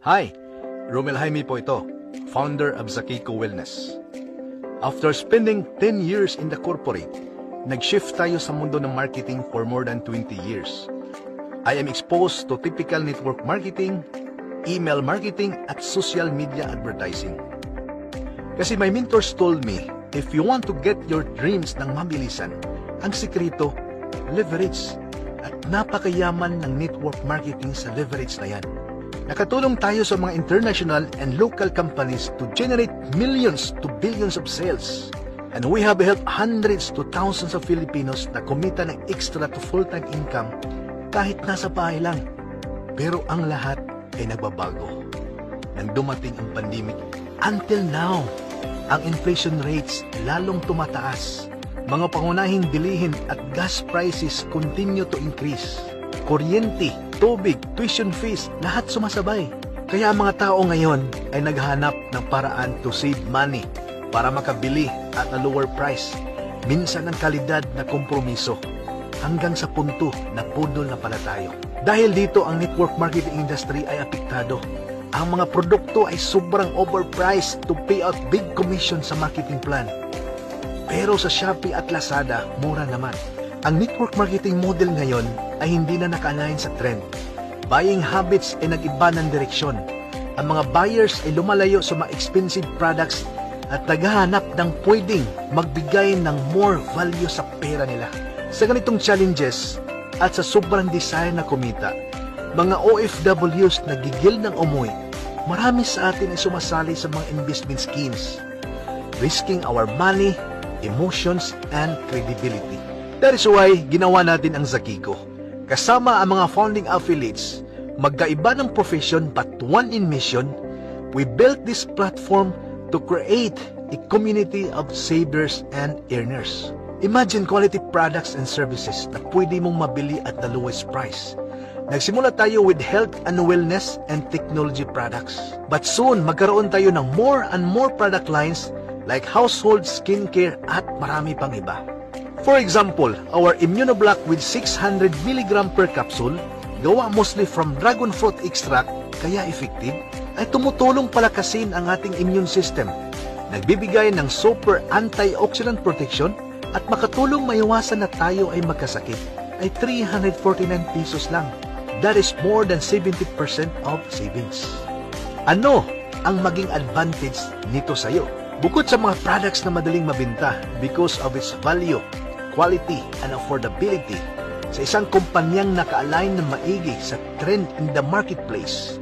Hi, Romel Jaime po ito, founder of Zakiko Wellness. After spending 10 years in the corporate, nag-shift tayo sa mundo ng marketing for more than 20 years. I am exposed to typical network marketing, email marketing, at social media advertising. Kasi my mentors told me, if you want to get your dreams ng mabilisan, ang sikreto, leverage. At napakayaman ng network marketing sa leverage na yan. Nakatulong tayo sa mga international and local companies to generate millions to billions of sales. And we have helped hundreds to thousands of Filipinos na kumita ng extra to full-time income kahit nasa bahay lang. Pero ang lahat ay nagbabago. Nang dumating ang pandemic, until now, ang inflation rates lalong tumataas. Mga pangunahing bilihin at gas prices continue to increase. Kuryente, tubig, tuition fees, lahat sumasabay. Kaya ang mga tao ngayon ay naghanap ng paraan to save money para makabili at a lower price. Minsan ang kalidad na kompromiso hanggang sa punto na pudol na pala tayo. Dahil dito ang network marketing industry ay apektado. Ang mga produkto ay sobrang overpriced to pay out big commission sa marketing plan. Pero sa Shopee at Lazada, mura naman. Ang network marketing model ngayon ay hindi na naka-align sa trend. Buying habits ay nag-iba ng direksyon. Ang mga buyers ay lumalayo sa mga expensive products at naghahanap ng pwedeng magbigay ng more value sa pera nila. Sa ganitong challenges at sa sobrang desire na kumita, mga OFWs na gigil ng umuwi, marami sa atin ay sumasali sa mga investment schemes, risking our money, emotions, and credibility. That is why ginawa natin ang Zakiko. Kasama ang mga founding affiliates, magkaiba ng profession but one in mission, we built this platform to create a community of savers and earners. Imagine quality products and services na pwede mong mabili at the lowest price. Nagsimula tayo with health and wellness and technology products. But soon, magkaroon tayo ng more and more product lines like household, skincare, at marami pang iba. For example, our Immunoblock with 600 mg per capsule, gawa mostly from dragon fruit extract, kaya effective, ay tumutulong palakasin ang ating immune system. Nagbibigay ng super antioxidant protection at makatulong maiwasan na tayo ay magkasakit, ay 349 pesos lang. That is more than 70% of savings. Ano ang maging advantage nito sa iyo? Bukod sa mga products na madaling mabenta because of its value, quality, and affordability, sa isang kumpanyang naka-align na maigi sa trend in the marketplace,